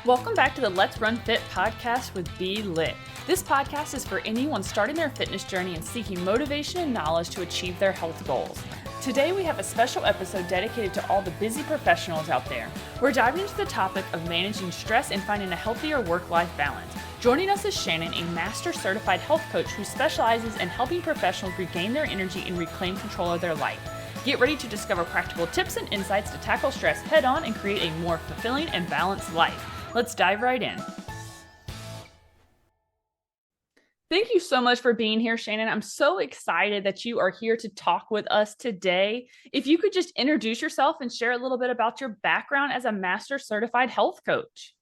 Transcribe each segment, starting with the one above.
Welcome back to the Let's Run Fit podcast with Be Lit. This podcast is for anyone starting their fitness journey and seeking motivation and knowledge to achieve their health goals. Today we have a special episode dedicated to all the busy professionals out there. We're diving into the topic of managing stress and finding a healthier work-life balance. Joining us is Shannon, a master certified health coach who specializes in helping professionals regain their energy and reclaim control of their life. Get ready to discover practical tips and insights to tackle stress head-on and create a more fulfilling and balanced life. Let's dive right in. Thank you so much for being here, Shannon. I'm so excited that you are here to talk with us today. If you could just introduce yourself and share a little bit about your background as a master certified health coach.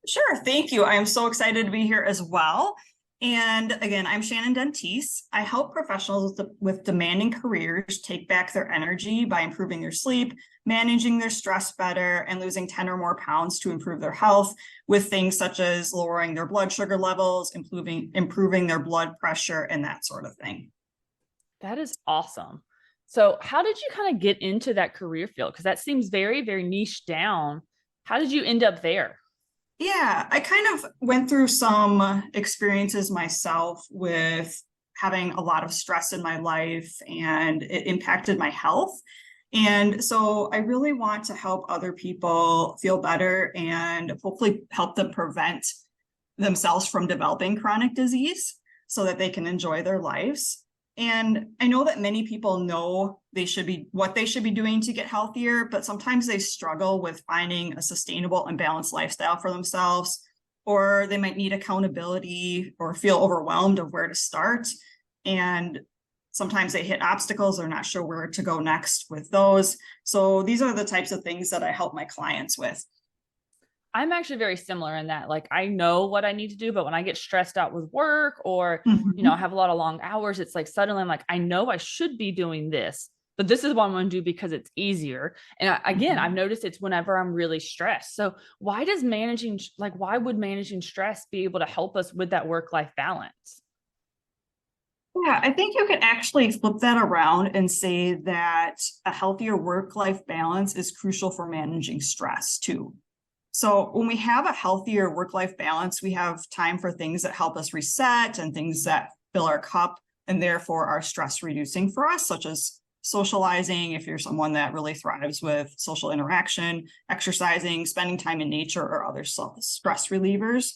Sure. Thank you. I am so excited to be here as well. And again, I'm Shannon Dentise. I help professionals with demanding careers take back their energy by improving their sleep, managing their stress better, and losing 10 or more pounds to improve their health with things such as lowering their blood sugar levels, improving their blood pressure, and that sort of thing. That is awesome. So how did you kind of get into that career field? Because that seems very, very niche down. How did you end up there? Yeah, I kind of went through some experiences myself with having a lot of stress in my life, and it impacted my health. And so I really want to help other people feel better and hopefully help them prevent themselves from developing chronic disease so that they can enjoy their lives. And I know that many people know what they should be doing to get healthier, but sometimes they struggle with finding a sustainable and balanced lifestyle for themselves, or they might need accountability or feel overwhelmed of where to start. And sometimes they hit obstacles, they're not sure where to go next with those. So these are the types of things that I help my clients with. I'm actually very similar in that, like, I know what I need to do, but when I get stressed out with work or, I have a lot of long hours, it's like, suddenly I'm like, I know I should be doing this, but this is what I'm going to do because it's easier. And I've noticed it's whenever I'm really stressed. So why would managing stress be able to help us with that work-life balance? Yeah, I think you could actually flip that around and say that a healthier work-life balance is crucial for managing stress too. So when we have a healthier work-life balance, we have time for things that help us reset and things that fill our cup and therefore are stress reducing for us, such as socializing, if you're someone that really thrives with social interaction, exercising, spending time in nature, or other stress relievers.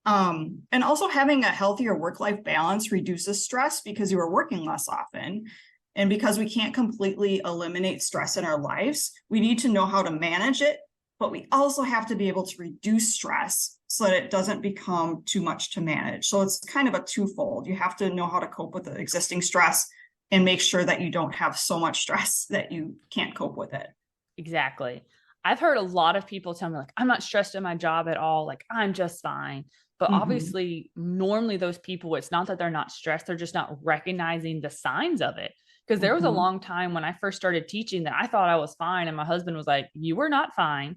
And also having a healthier work-life balance reduces stress because you are working less often. And because we can't completely eliminate stress in our lives, we need to know how to manage it, but we also have to be able to reduce stress so that it doesn't become too much to manage. So it's kind of a twofold. You have to know how to cope with the existing stress and make sure that you don't have so much stress that you can't cope with it. Exactly. I've heard a lot of people tell me, like, I'm not stressed in my job at all. Like, I'm just fine. But obviously, normally those people, it's not that they're not stressed. They're just not recognizing the signs of it. Because there was a long time when I first started teaching that I thought I was fine. And my husband was like, you were not fine.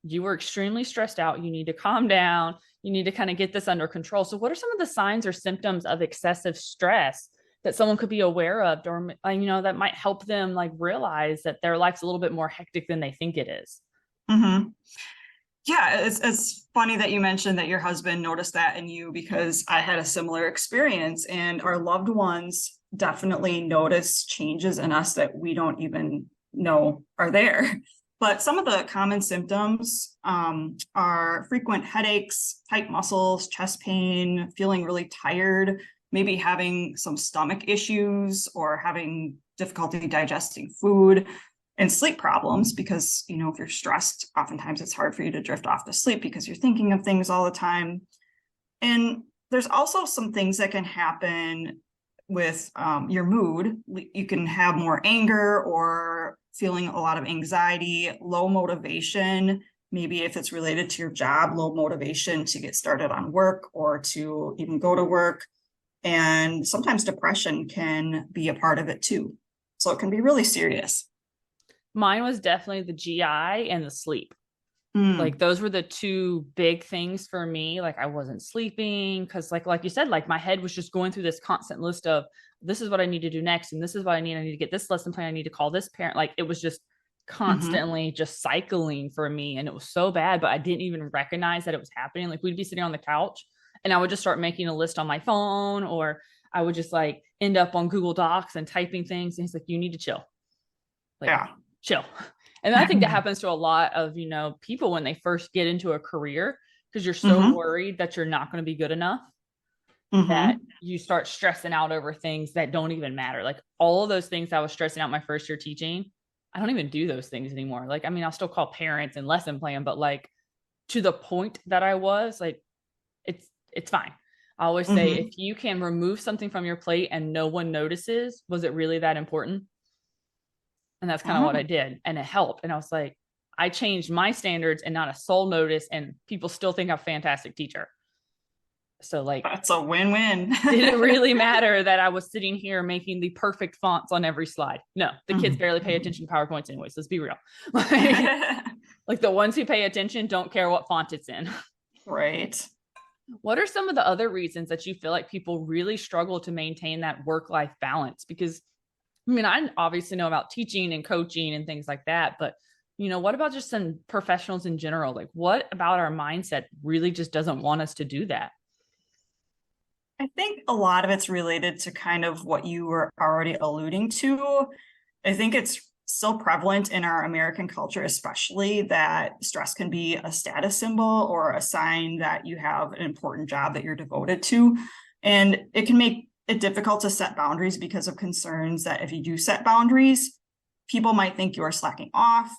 You were extremely stressed out. You need to calm down. You need to kind of get this under control. So what are some of the signs or symptoms of excessive stress that someone could be aware of, or, that might help them realize that their life's a little bit more hectic than they think it is? Yeah, it's funny that you mentioned that your husband noticed that in you, because I had a similar experience, and our loved ones definitely notice changes in us that we don't even know are there. But some of the common symptoms are frequent headaches, tight muscles, chest pain, feeling really tired, maybe having some stomach issues or having difficulty digesting food, and sleep problems, because, if you're stressed, oftentimes it's hard for you to drift off to sleep because you're thinking of things all the time. And there's also some things that can happen with your mood. You can have more anger or feeling a lot of anxiety, low motivation, maybe if it's related to your job, low motivation to get started on work or to even go to work. And sometimes depression can be a part of it too. So it can be really serious. Mine was definitely the GI and the sleep. Like those were the two big things for me. Like I wasn't sleeping because like you said, like my head was just going through this constant list of this is what I need to do next, and this is what I need. I need to get this lesson plan. I need to call this parent. Like it was just Mm-hmm. constantly just cycling for me. And it was so bad, but I didn't even recognize that it was happening. Like we'd be sitting on the couch and I would just start making a list on my phone, or I would just like end up on Google Docs and typing things. And he's like, you need to chill. Like, Yeah. chill. And I think that happens to a lot of, people when they first get into a career because you're so Mm-hmm. worried that you're not going to be good enough that Mm-hmm. you start stressing out over things that don't even matter. Like all of those things I was stressing out my first year teaching, I don't even do those things anymore. Like, I mean, I'll still call parents and lesson plan, but like to the point that I was like, it's fine. I always say Mm-hmm. if you can remove something from your plate and no one notices, was it really that important? And that's kind of what I Oh, did. And it helped. And I was like, I changed my standards and not a soul notice. And people still think I'm a fantastic teacher. So, like, that's a win-win. did it really matter that I was sitting here making the perfect fonts on every slide? No, the kids barely pay attention to PowerPoints anyways. Let's be real. Like the ones who pay attention don't care what font it's in. Right. What are some of the other reasons that you feel like people really struggle to maintain that work-life balance? Because I mean, I obviously know about teaching and coaching and things like that, but what about just some professionals in general? Like, what about our mindset really just doesn't want us to do that? I think a lot of it's related to kind of what you were already alluding to. I think it's still prevalent in our American culture, especially that stress can be a status symbol or a sign that you have an important job that you're devoted to. And it can make it difficult to set boundaries because of concerns that if you do set boundaries, people might think you are slacking off,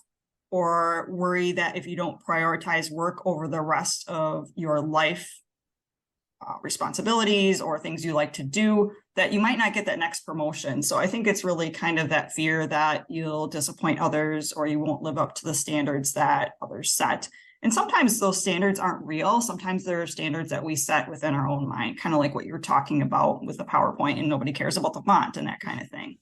or worry that if you don't prioritize work over the rest of your life, responsibilities or things you like to do, that you might not get that next promotion. So I think it's really kind of that fear that you'll disappoint others or you won't live up to the standards that others set. And sometimes those standards aren't real. Sometimes there are standards that we set within our own mind, kind of like what you were talking about with the PowerPoint and nobody cares about the font and that kind of thing.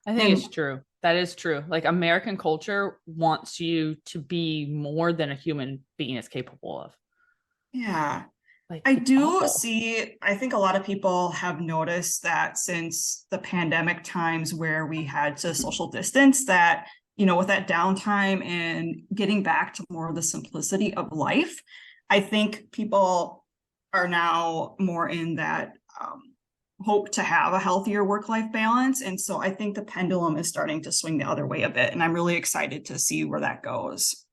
I think And it's true. That is true. Like, American culture wants you to be more than a human being is capable of. yeah, Like, I it's do awful. see, I think a lot of people have noticed that since the pandemic times where we had to social distance, that, with that downtime and getting back to more of the simplicity of life, I think people are now more in that hope to have a healthier work-life balance. And so I think the pendulum is starting to swing the other way a bit. And I'm really excited to see where that goes.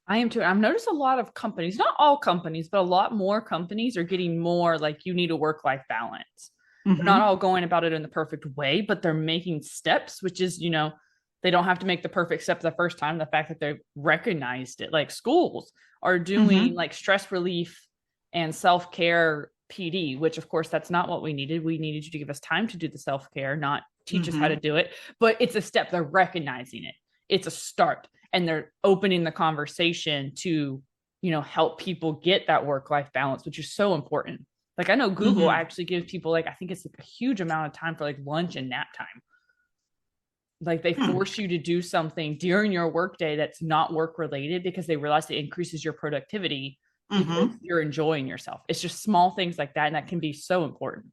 I am too. I've noticed a lot of companies, not all companies, but a lot more companies are getting more like you need a work life balance. They're not Mm-hmm. all going about it in the perfect way, but they're making steps, which is, they don't have to make the perfect step the first time. The fact that they've recognized it, like schools are doing Mm-hmm. like stress relief and self care PD, which of course that's not what we needed. We needed you to give us time to do the self care, not teach us how to Mm-hmm. do it. But it's a step. They're recognizing it. It's a start, and they're opening the conversation to help people get that work life balance, which is so important. Like I know Google Mm-hmm. actually gives people like I think it's like a huge amount of time for like lunch and nap time. Like they Hmm. force you to do something during your workday that's not work related because they realize it increases your productivity because Mm-hmm. you're enjoying yourself. It's just small things like that, and that can be so important.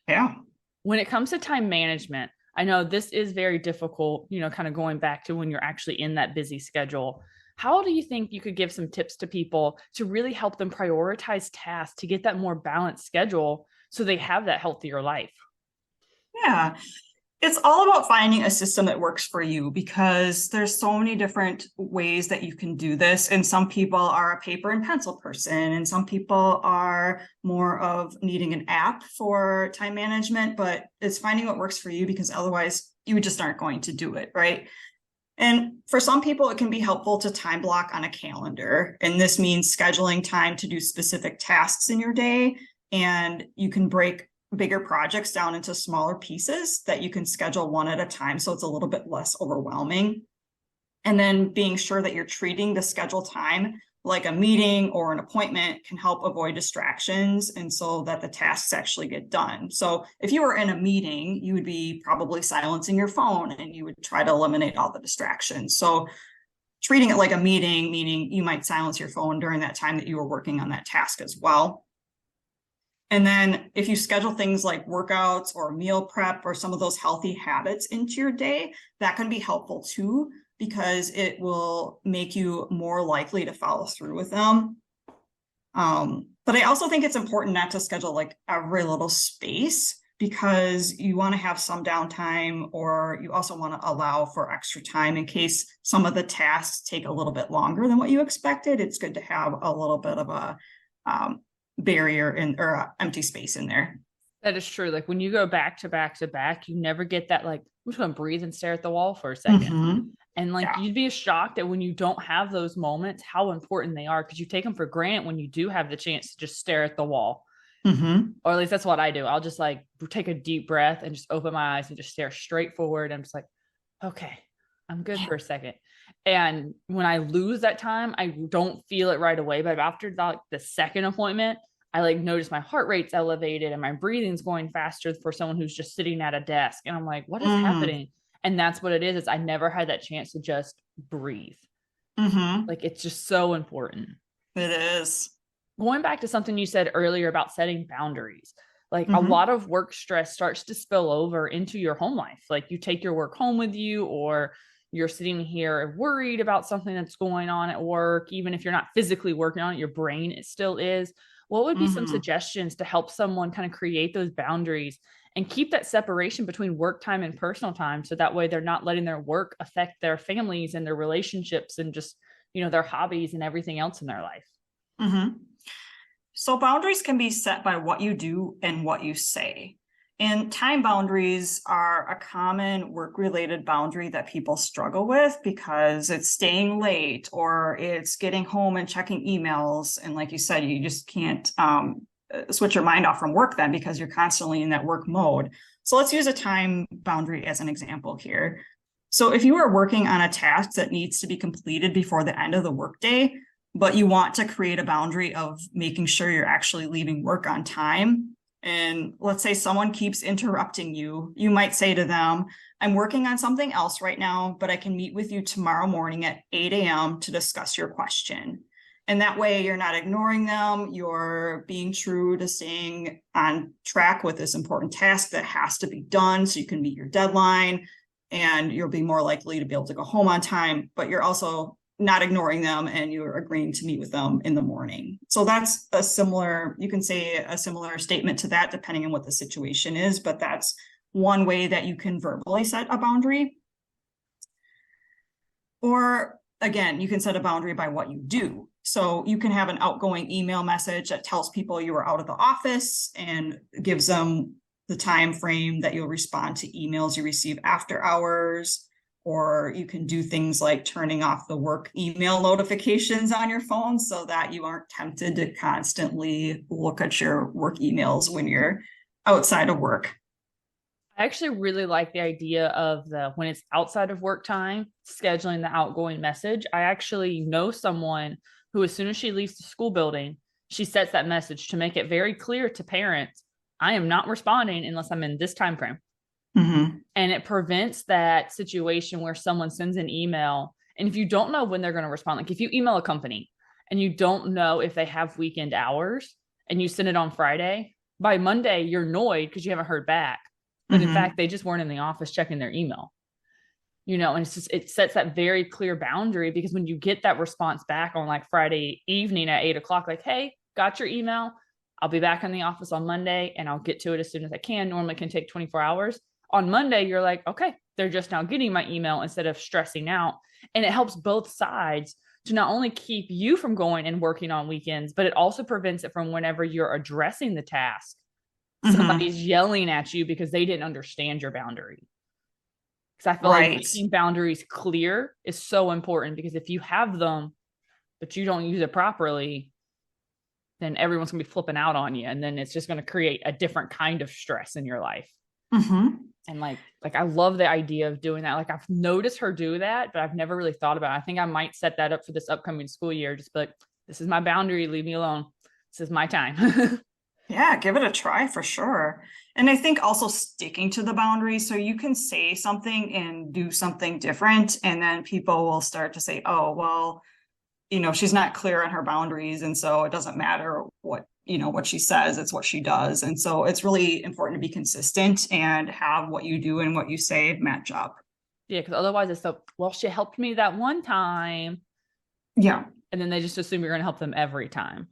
Yeah. When it comes to time management, I know this is very difficult, kind of going back to when you're actually in that busy schedule. How do you think you could give some tips to people to really help them prioritize tasks to get that more balanced schedule so they have that healthier life? Yeah. It's all about finding a system that works for you because there's so many different ways that you can do this. And some people are a paper and pencil person, and some people are more of needing an app for time management, but it's finding what works for you because otherwise you just aren't going to do it, right? And for some people, it can be helpful to time block on a calendar. And this means scheduling time to do specific tasks in your day. And you can break bigger projects down into smaller pieces that you can schedule one at a time. So it's a little bit less overwhelming. And then being sure that you're treating the scheduled time like a meeting or an appointment can help avoid distractions and so that the tasks actually get done. So if you were in a meeting, you would be probably silencing your phone and you would try to eliminate all the distractions. So treating it like a meeting, meaning you might silence your phone during that time that you were working on that task as well. And then if you schedule things like workouts or meal prep or some of those healthy habits into your day, that can be helpful too, because it will make you more likely to follow through with them. But I also think it's important not to schedule like every little space, because you want to have some downtime, or you also want to allow for extra time in case some of the tasks take a little bit longer than what you expected. It's good to have a little bit of a barrier or empty space in there. That is true. Like when you go back to back to back, you never get that, like, I'm just going to breathe and stare at the wall for a second. Mm-hmm. And like, Yeah. you'd be shocked at when you don't have those moments, how important they are, because you take them for granted when you do have the chance to just stare at the wall. Mm-hmm. Or at least that's what I do. I'll just like take a deep breath and just open my eyes and just stare straight forward. I'm just like, okay, I'm good for a second. And when I lose that time, I don't feel it right away. But after the second appointment, I like notice my heart rate's elevated and my breathing's going faster for someone who's just sitting at a desk. And I'm like, what is happening? And that's what it is I never had that chance to just breathe. Mm-hmm. Like, it's just so important. It is. Going back to something you said earlier about setting boundaries, like a lot of work stress starts to spill over into your home life. Like you take your work home with you, or you're sitting here worried about something that's going on at work. Even if you're not physically working on it, your brain, it still is. What would be some suggestions to help someone kind of create those boundaries and keep that separation between work time and personal time, so that way they're not letting their work affect their families and their relationships and just, their hobbies and everything else in their life? Mm-hmm. So boundaries can be set by what you do and what you say. And time boundaries are a common work-related boundary that people struggle with, because it's staying late or it's getting home and checking emails. And like you said, you just can't switch your mind off from work then, because you're constantly in that work mode. So let's use a time boundary as an example here. So if you are working on a task that needs to be completed before the end of the workday, but you want to create a boundary of making sure you're actually leaving work on time, and let's say someone keeps interrupting you, you might say to them, I'm working on something else right now, but I can meet with you tomorrow morning at 8 a.m. to discuss your question. And that way you're not ignoring them. You're being true to staying on track with this important task that has to be done so you can meet your deadline, and you'll be more likely to be able to go home on time, but you're also not ignoring them, and you're agreeing to meet with them in the morning. So that's you can say a similar statement to that depending on what the situation is, but that's one way that you can verbally set a boundary. Or again, you can set a boundary by what you do. So you can have an outgoing email message that tells people you are out of the office and gives them the time frame that you'll respond to emails you receive after hours. Or you can do things like turning off the work email notifications on your phone so that you aren't tempted to constantly look at your work emails when you're outside of work. I actually really like the idea of when it's outside of work time, scheduling the outgoing message. I actually know someone who, as soon as she leaves the school building, she sets that message to make it very clear to parents, I am not responding unless I'm in this time frame. Mm-hmm. And it prevents that situation where someone sends an email, and if you don't know when they're going to respond, like if you email a company and you don't know if they have weekend hours and you send it on Friday, by Monday you're annoyed because you haven't heard back, but in fact they just weren't in the office checking their email. And it's just, it sets that very clear boundary, because when you get that response back on like Friday evening at 8 o'clock, like, hey, got your email, I'll be back in the office on Monday and I'll get to it as soon as I can. Normally can take 24 hours. On Monday, you're like, okay, they're just now getting my email instead of stressing out. And it helps both sides to not only keep you from going and working on weekends, but it also prevents it from whenever you're addressing the task, somebody's yelling at you because they didn't understand your boundary. Because I feel like making boundaries clear is so important, because if you have them, but you don't use it properly, then everyone's going to be flipping out on you. And then it's just going to create a different kind of stress in your life. And like I love the idea of doing that. Like I've noticed her do that, but I've never really thought about it. I think I might set that up for this upcoming school year. Just be like, this is my boundary. Leave me alone. This is my time. Yeah, give it a try for sure. And I think also sticking to the boundaries. So you can say something and do something different. And then people will start to say, oh, well, she's not clear on her boundaries. And so it doesn't matter what she says, it's what she does. And so it's really important to be consistent and have what you do and what you say match up. Yeah, because otherwise it's so, well, she helped me that one time. Yeah, And then they just assume you're going to help them every time.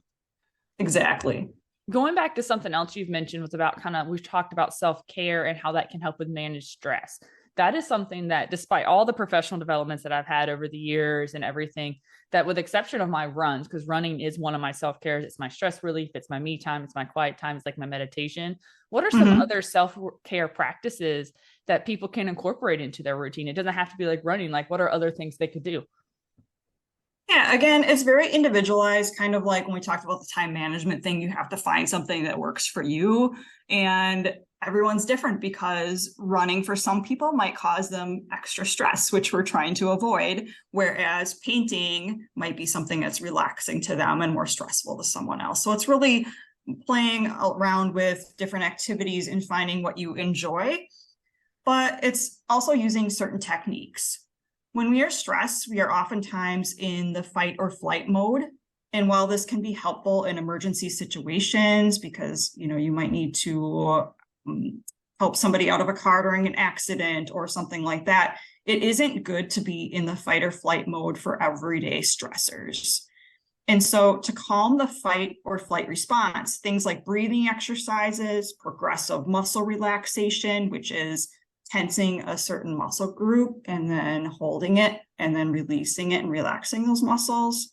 exactly. Going back to something else you've mentioned was about we've talked about self-care and how that can help with managed stress. That is something that, despite all the professional developments that I've had over the years and everything, that with exception of my runs, because running is one of my self-cares, it's my stress relief, it's my me time, it's my quiet time, it's like my meditation. What are some Mhm. other self-care practices that people can incorporate into their routine? It doesn't have to be like running. Like, what are other things they could do? Yeah, again, it's very individualized, kind of like when we talked about the time management thing, you have to find something that works for you. And everyone's different because running for some people might cause them extra stress, which we're trying to avoid. Whereas painting might be something that's relaxing to them and more stressful to someone else. So it's really playing around with different activities and finding what you enjoy, but it's also using certain techniques. When we are stressed, we are oftentimes in the fight or flight mode. And while this can be helpful in emergency situations, because you might need to help somebody out of a car during an accident or something like that, it isn't good to be in the fight or flight mode for everyday stressors. And so to calm the fight or flight response, things like breathing exercises, progressive muscle relaxation, which is tensing a certain muscle group and then holding it and then releasing it and relaxing those muscles,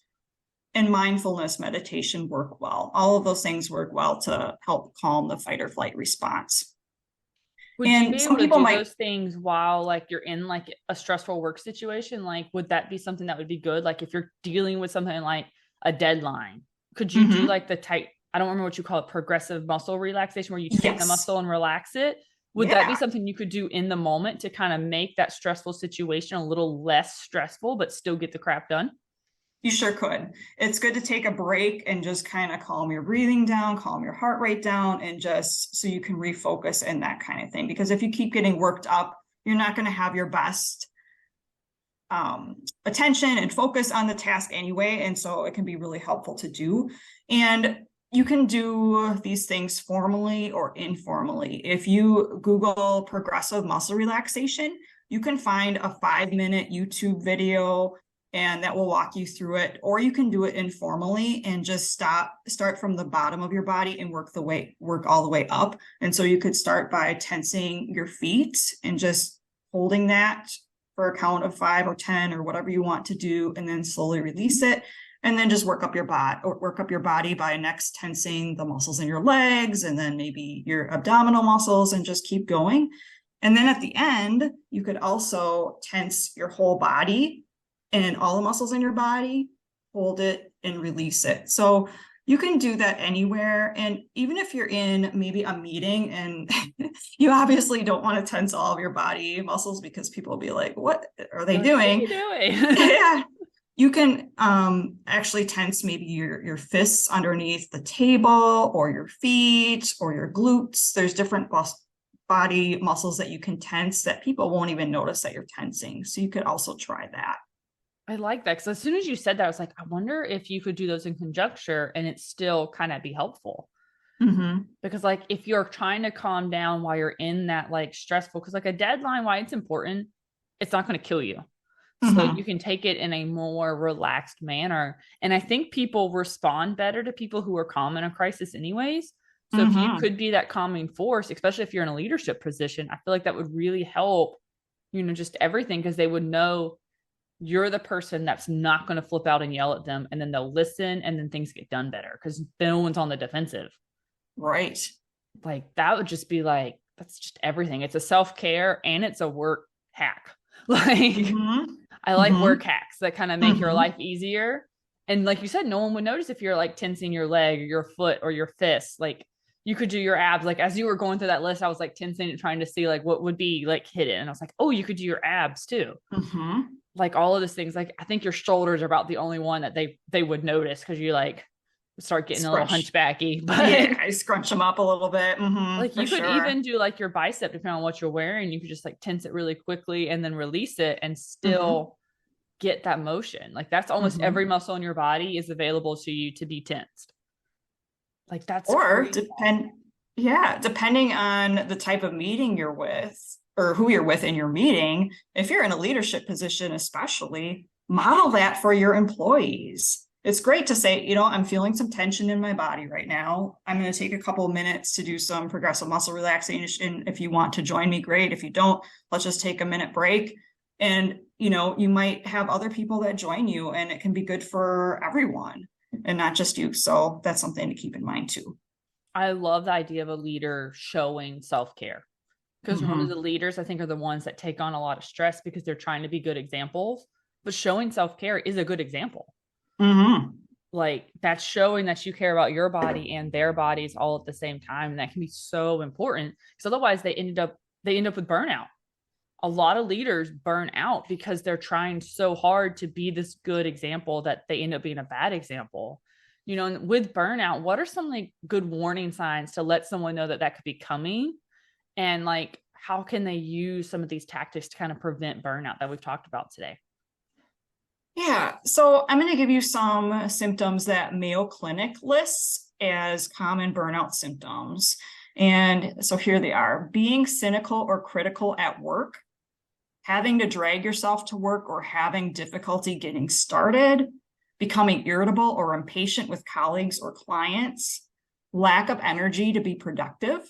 and mindfulness meditation work well. All of those things work well to help calm the fight or flight response. Would you be And able some to people do might, those things while like you're in like a stressful work situation? Like, would that be something that would be good? Like if you're dealing with something like a deadline, could you do mm-hmm, like the tight, I don't remember what you call it, progressive muscle relaxation where you tighten the yes, muscle and relax it? Would that be yeah. something you could do in the moment to kind of make that stressful situation a little less stressful, but still get the crap done? You sure could. It's good to take a break and just kind of calm your breathing down, calm your heart rate down, and just so you can refocus and that kind of thing. Because if you keep getting worked up, you're not going to have your best attention and focus on the task anyway. And so it can be really helpful to do. And you can do these things formally or informally. If you Google progressive muscle relaxation, you can find a 5-minute YouTube video and that will walk you through it. Or you can do it informally and just start from the bottom of your body and work all the way up. And so you could start by tensing your feet and just holding that for a count of 5 or 10 or whatever you want to do, and then slowly release it. And then just work up your body by next tensing the muscles in your legs and then maybe your abdominal muscles and just keep going. And then at the end, you could also tense your whole body and all the muscles in your body, hold it and release it. So you can do that anywhere. And even if you're in maybe a meeting and you obviously don't want to tense all of your body muscles because people will be like, what are they They're like, what are doing? you doing? Yeah. You can actually tense maybe your fists underneath the table or your feet or your glutes. There's different body muscles that you can tense that people won't even notice that you're tensing. So you could also try that. I like that because as soon as you said that, I was like, I wonder if you could do those in conjecture and it still kind of be helpful. Mm-hmm. Because like if you're trying to calm down while you're in that like stressful, because like a deadline, why it's important, it's not going to kill you. So Mm-hmm. you can take it in a more relaxed manner. And I think people respond better to people who are calm in a crisis, anyways. So if you Mm-hmm. could be that calming force, especially if you're in a leadership position, I feel like that would really help, just everything because they would know you're the person that's not going to flip out and yell at them. And then they'll listen and then things get done better because no one's on the defensive. Right. Like that would just be like, that's just everything. It's a self care and it's a work hack. Like, Mm-hmm. I like Mm-hmm. work hacks that kind of make your Mm-hmm. life easier. And like you said, no one would notice if you're like tensing your leg or your foot or your fist. Like you could do your abs. Like as you were going through that list, I was like tensing and trying to see like what would be like hidden. And I was like, oh, you could do your abs too. Mm-hmm. Like all of those things. Like I think your shoulders are about the only one that they would notice because you like start getting a little Scrunch. hunchbacky, but Yeah, I scrunch them up a little bit. like For you could sure. even do like your bicep, depending on what you're wearing. You could just like tense it really quickly and then release it and hmm still get that motion. Like that's almost every hmm muscle in your body is available to you to be tensed. Like that's Or crazy. depending on the type of meeting you're with or who you're with in your meeting, if you're in a leadership position, especially, model that for your employees. It's great to say, I'm feeling some tension in my body right now. I'm going to take a couple of minutes to do some progressive muscle relaxation. If you want to join me, great. If you don't, let's just take a minute break. And, you might have other people that join you, and it can be good for everyone and not just you. So that's something to keep in mind too. I love the idea of a leader showing self-care, because normally the Mm-hmm. leaders I think are the ones that take on a lot of stress because they're trying to be good examples, but showing self-care is a good example. Mm-hmm. Like that's showing that you care about your body and their bodies all at the same time, and that can be so important because otherwise they end up with burnout. A lot of leaders burn out because they're trying so hard to be this good example that they end up being a bad example. And with burnout, what are some like good warning signs to let someone know that that could be coming, and like how can they use some of these tactics to kind of prevent burnout that we've talked about today? Yeah. So I'm going to give you some symptoms that Mayo Clinic lists as common burnout symptoms. And so here they are: being cynical or critical at work, having to drag yourself to work or having difficulty getting started, becoming irritable or impatient with colleagues or clients, lack of energy to be productive,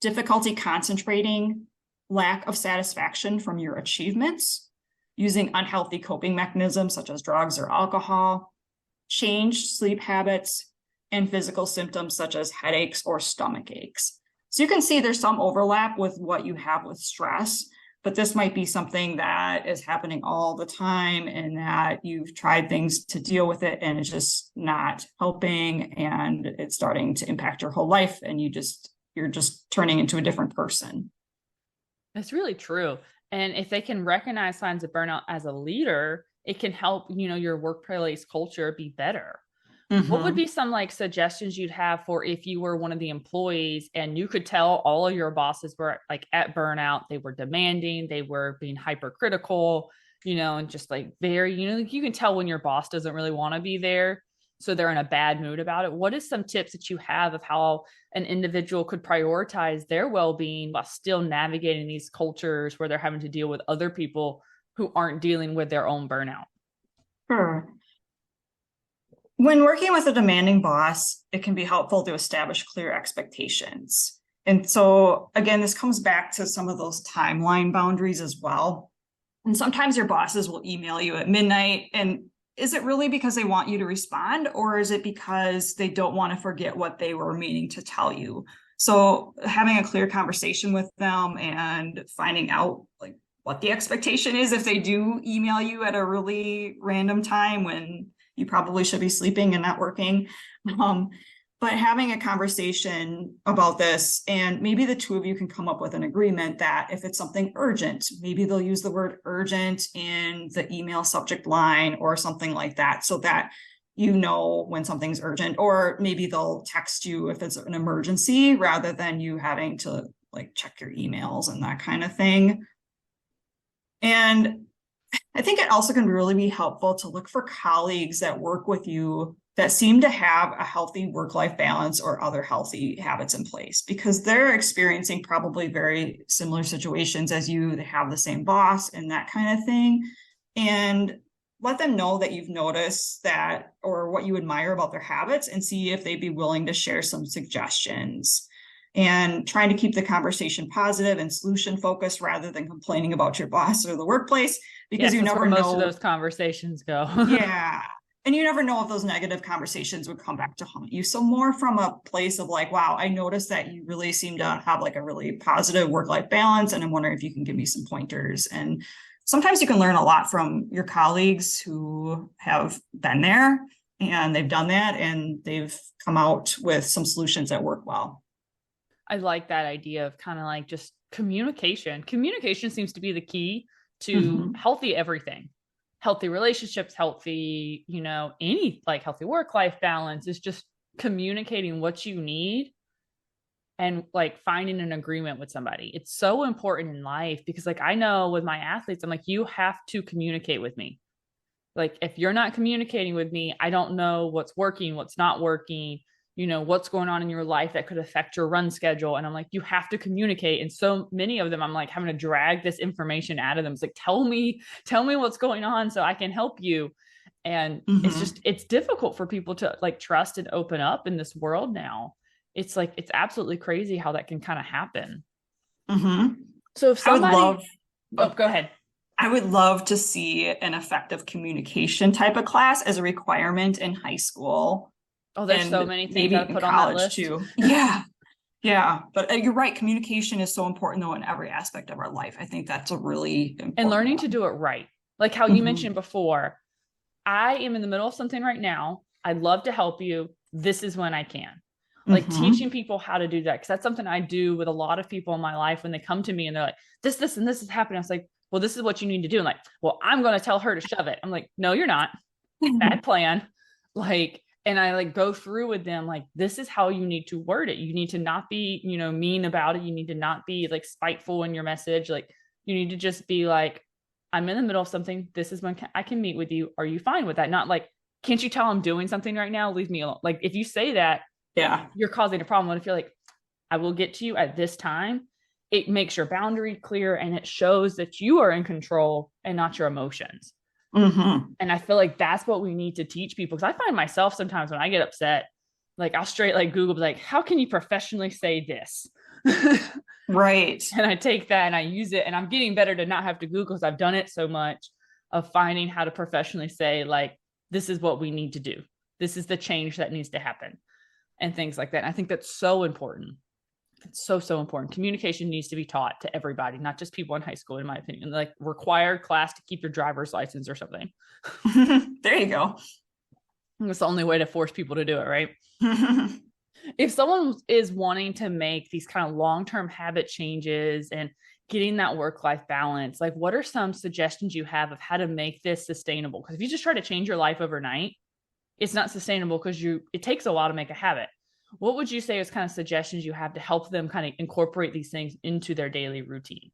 difficulty concentrating, lack of satisfaction from your achievements, using unhealthy coping mechanisms such as drugs or alcohol, changed sleep habits, and physical symptoms such as headaches or stomach aches. So you can see there's some overlap with what you have with stress, but this might be something that is happening all the time and that you've tried things to deal with it and it's just not helping and it's starting to impact your whole life and you're just turning into a different person. It's really true. And if they can recognize signs of burnout as a leader, it can help, your workplace culture be better. What would Mm-hmm. be some like suggestions you'd have for if you were one of the employees and you could tell all of your bosses were like at burnout, they were demanding, they were being hypercritical, and just like very, like you can tell when your boss doesn't really want to be there. So they're in a bad mood about it. What is some tips that you have of how an individual could prioritize their well-being while still navigating these cultures where they're having to deal with other people who aren't dealing with their own burnout? Sure. When working with a demanding boss, it can be helpful to establish clear expectations. And so, again, this comes back to some of those timeline boundaries as well. And sometimes your bosses will email you at midnight. And is it really because they want you to respond, or is it because they don't want to forget what they were meaning to tell you? So, having a clear conversation with them and finding out like what the expectation is if they do email you at a really random time when you probably should be sleeping and not working. Um, but having a conversation about this, and maybe the two of you can come up with an agreement that if it's something urgent, maybe they'll use the word urgent in the email subject line or something like that, so that when something's urgent, or maybe they'll text you if it's an emergency rather than you having to like check your emails and that kind of thing. And I think it also can really be helpful to look for colleagues that work with you that seem to have a healthy work-life balance or other healthy habits in place, because they're experiencing probably very similar situations as you. They have the same boss and that kind of thing. And let them know that you've noticed that or what you admire about their habits and see if they'd be willing to share some suggestions. And trying to keep the conversation positive and solution focused rather than complaining about your boss or the workplace, because Yes, you that's where never most of know. those conversations go. Yeah. And you never know if those negative conversations would come back to haunt you. So more from a place of like, wow, I noticed that you really seem to have like a really positive work-life balance. And I'm wondering if you can give me some pointers. And sometimes you can learn a lot from your colleagues who have been there and they've done that and they've come out with some solutions that work well. I like that idea of kind of like just communication. Communication seems to be the key to Mm-hmm. healthy everything. healthy relationships, healthy, any like healthy work-life balance is just communicating what you need and like finding an agreement with somebody. It's so important in life because like I know with my athletes, I'm like, you have to communicate with me. Like if you're not communicating with me, I don't know what's working, what's not working, what's going on in your life that could affect your run schedule. And I'm like, you have to communicate. And so many of them, I'm like having to drag this information out of them. It's like, tell me what's going on so I can help you. And it's difficult for people to like trust and open up in this world now. It's like, it's absolutely crazy how that can kind of happen. So if somebody, go ahead. I would love to see an effective communication type of class as a requirement in high school. Oh, there's so many things that I put on that list too. Yeah. Yeah. But you're right. Communication is so important though in every aspect of our life. I think that's a really important and learning to do it right. Like how you mentioned before, I am in the middle of something right now. I'd love to help you. This is when I can. Like teaching people how to do that. Cause that's something I do with a lot of people in my life when they come to me and they're like, this, and this is happening. I was like, well, this is what you need to do. I'm like, well, I'm going to tell her to shove it. I'm like, no, you're not. Bad plan. Like, and I like go through with them, like, this is how you need to word it. You need to not be, mean about it. You need to not be like spiteful in your message. Like you need to just be like, I'm in the middle of something. This is when I can meet with you. Are you fine with that? Not like, can't you tell I'm doing something right now? Leave me alone. Like if you say that, you're causing a problem. What if you're like, I will get to you at this time? It makes your boundary clear and it shows that you are in control and not your emotions. And I feel like that's what we need to teach people. Because I find myself sometimes when I get upset, like I'll straight like Google, like, how can you professionally say this? Right. And I take that and I use it and I'm getting better to not have to Google because I've done it so much of finding how to professionally say like, this is what we need to do. This is the change that needs to happen and things like that. And I think that's so important. It's so, so important. Communication needs to be taught to everybody, not just people in high school, in my opinion, like required class to keep your driver's license or something. There you go. It's the only way to force people to do it, right? If someone is wanting to make these kind of long-term habit changes and getting that work-life balance, like what are some suggestions you have of how to make this sustainable? Because if you just try to change your life overnight, it's not sustainable because it takes a while to make a habit. What would you say is kind of suggestions you have to help them kind of incorporate these things into their daily routine?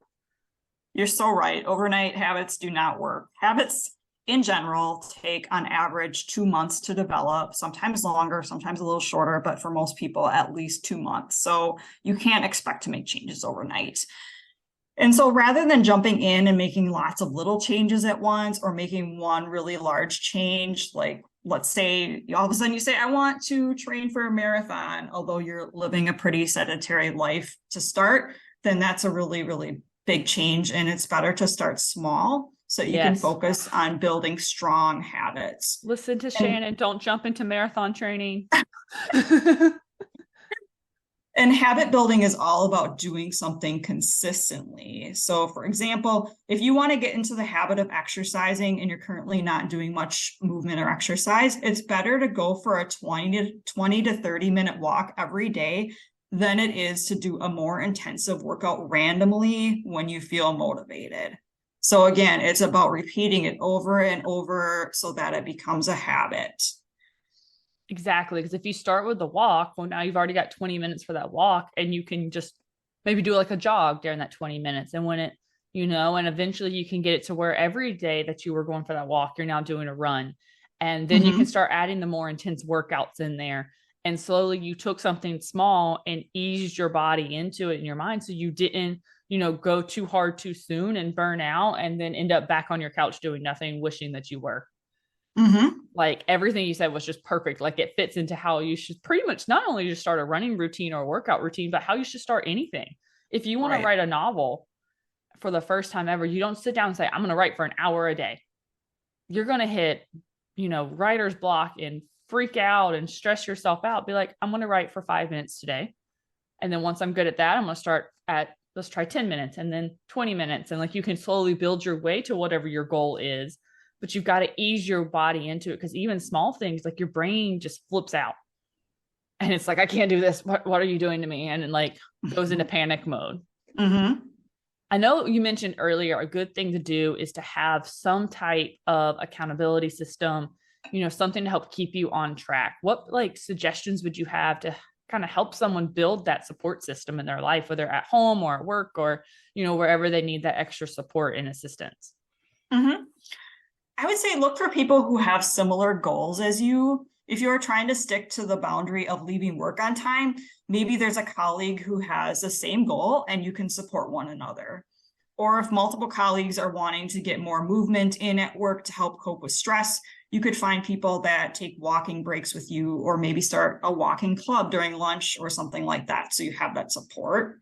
You're so right. Overnight habits do not work. Habits in general take on average 2 months to develop, sometimes longer, sometimes a little shorter, but for most people, at least 2 months. So you can't expect to make changes overnight. And so rather than jumping in and making lots of little changes at once or making one really large change, like let's say all of a sudden you say, I want to train for a marathon, although you're living a pretty sedentary life to start, then that's a really, really big change. And it's better to start small so you can focus on building strong habits. Listen to Shannon, don't jump into marathon training. And habit building is all about doing something consistently. So for example, if you want to get into the habit of exercising and you're currently not doing much movement or exercise, it's better to go for a 20 to 30 minute walk every day than it is to do a more intensive workout randomly when you feel motivated. So again, it's about repeating it over and over so that it becomes a habit. Exactly. Because if you start with the walk, well, now you've already got 20 minutes for that walk and you can just maybe do like a jog during that 20 minutes. And when it, and eventually you can get it to where every day that you were going for that walk, you're now doing a run. And then you can start adding the more intense workouts in there. And slowly you took something small and eased your body into it in your mind. So you didn't, go too hard too soon and burn out and then end up back on your couch doing nothing, wishing that you were. Like everything you said was just perfect. Like it fits into how you should pretty much not only just start a running routine or a workout routine, but how you should start anything. If you want to write a novel for the first time ever, you don't sit down and say, I'm going to write for an hour a day. You're going to hit, writer's block and freak out and stress yourself out. Be like, I'm going to write for 5 minutes today. And then once I'm good at that, I'm going to start let's try 10 minutes and then 20 minutes. And like you can slowly build your way to whatever your goal is. But you've got to ease your body into it because even small things like your brain just flips out and it's like, I can't do this. What are you doing to me? And like goes into panic mode. I I know you mentioned earlier, a good thing to do is to have some type of accountability system, something to help keep you on track. What like suggestions would you have to kind of help someone build that support system in their life, whether at home or at work or, wherever they need that extra support and assistance? Mm-hmm. I would say look for people who have similar goals as you. If you're trying to stick to the boundary of leaving work on time, maybe there's a colleague who has the same goal and you can support one another. Or if multiple colleagues are wanting to get more movement in at work to help cope with stress, you could find people that take walking breaks with you, or maybe start a walking club during lunch or something like that. So you have that support.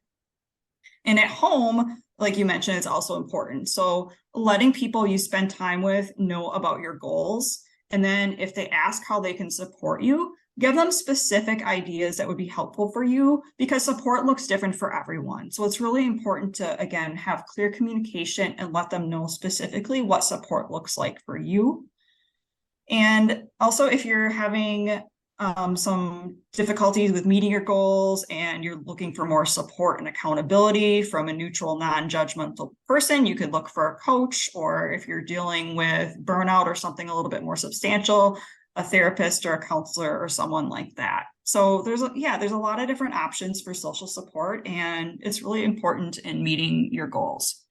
And at home, like you mentioned, it's also important. So letting people you spend time with know about your goals. And then if they ask how they can support you, give them specific ideas that would be helpful for you, because support looks different for everyone. So it's really important to, again, have clear communication and let them know specifically what support looks like for you. And also, if you're having some difficulties with meeting your goals and you're looking for more support and accountability from a neutral, non-judgmental person, you could look for a coach, or if you're dealing with burnout or something a little bit more substantial, a therapist or a counselor or someone like that. So there's a lot of different options for social support, and it's really important in meeting your goals.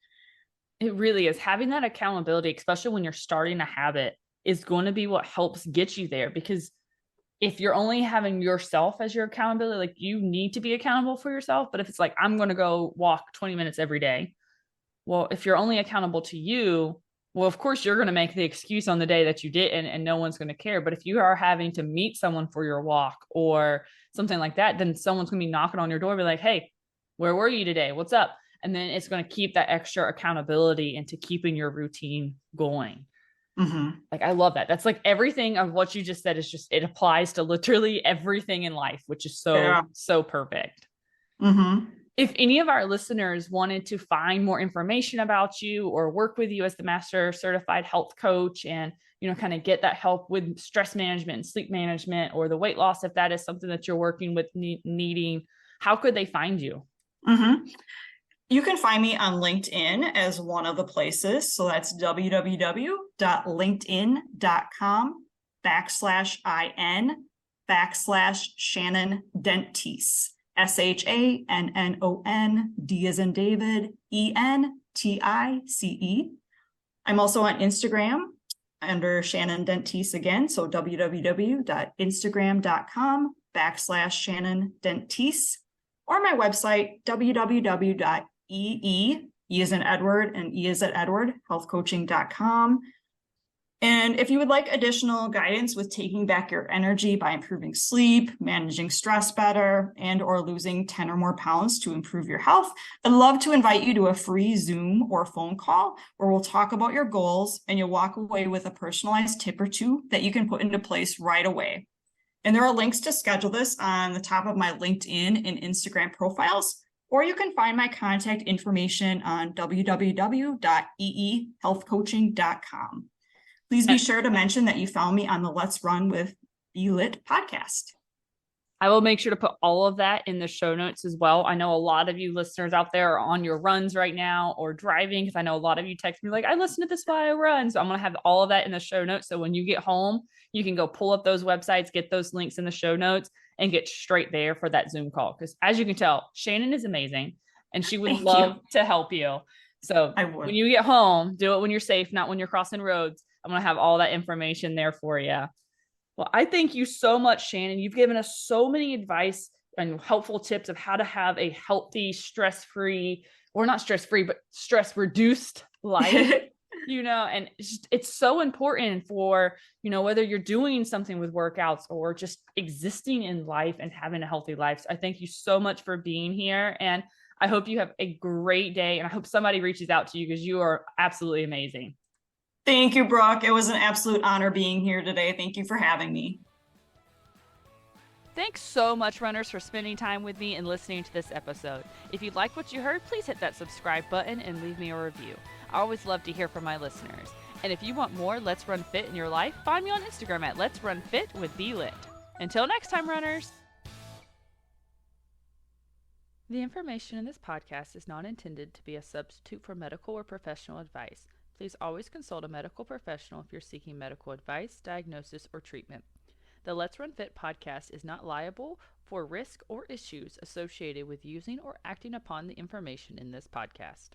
It really is. Having that accountability, especially when you're starting a habit, is going to be what helps get you there. Because if you're only having yourself as your accountability, like you need to be accountable for yourself. But if it's like, I'm going to go walk 20 minutes every day. Well, if you're only accountable to you, well, of course, you're going to make the excuse on the day that you didn't, and no one's going to care. But if you are having to meet someone for your walk or something like that, then someone's going to be knocking on your door, be like, hey, where were you today? What's up? And then it's going to keep that extra accountability into keeping your routine going. Mm-hmm. Like, I love that. That's like everything of what you just said is just, it applies to literally everything in life, which is so perfect. Mm-hmm. If any of our listeners wanted to find more information about you or work with you as the master certified health coach and, kind of get that help with stress management and sleep management or the weight loss, if that is something that you're working with needing, how could they find you? Mm-hmm. You can find me on LinkedIn as one of the places. So that's www.linkedin.com/IN/Shannon Dentisse. SHANNON D as in David ENTICE. I'm also on Instagram under Shannon Dentisse again. So www.instagram.com/Shannon Dentisse, or my website, www.E as in Edward and E as in Edward, healthcoaching.com. And if you would like additional guidance with taking back your energy by improving sleep, managing stress better, and or losing 10 or more pounds to improve your health, I'd love to invite you to a free Zoom or phone call where we'll talk about your goals and you'll walk away with a personalized tip or two that you can put into place right away. And there are links to schedule this on the top of my LinkedIn and Instagram profiles, or you can find my contact information on www.eehealthcoaching.com. Please be sure to mention that you found me on the Let's Run with Be Lit podcast. I will make sure to put all of that in the show notes as well. I know a lot of you listeners out there are on your runs right now or driving, because I know a lot of you text me like, I listen to this while I run. So I'm going to have all of that in the show notes. So when you get home, you can go pull up those websites, get those links in the show notes, and get straight there for that Zoom call. Because as you can tell, Shannon is amazing and she would love to help you. So when you get home, do it when you're safe, not when you're crossing roads. I'm going to have all that information there for you. Well, I thank you so much, Shannon. You've given us so many advice and helpful tips of how to have a healthy, stress-free, or not stress-free, but stress-reduced life, and it's so important for, whether you're doing something with workouts or just existing in life and having a healthy life. So I thank you so much for being here. And I hope you have a great day. And I hope somebody reaches out to you, because you are absolutely amazing. Thank you, Brooke. It was an absolute honor being here today. Thank you for having me. Thanks so much, runners, for spending time with me and listening to this episode. If you like what you heard, please hit that subscribe button and leave me a review. I always love to hear from my listeners. And if you want more Let's Run Fit in your life, find me on Instagram at Let's Run Fit with Be Lit. Until next time, runners. The information in this podcast is not intended to be a substitute for medical or professional advice. Please always consult a medical professional if you're seeking medical advice, diagnosis, or treatment. The Let's Run Fit podcast is not liable for risk or issues associated with using or acting upon the information in this podcast.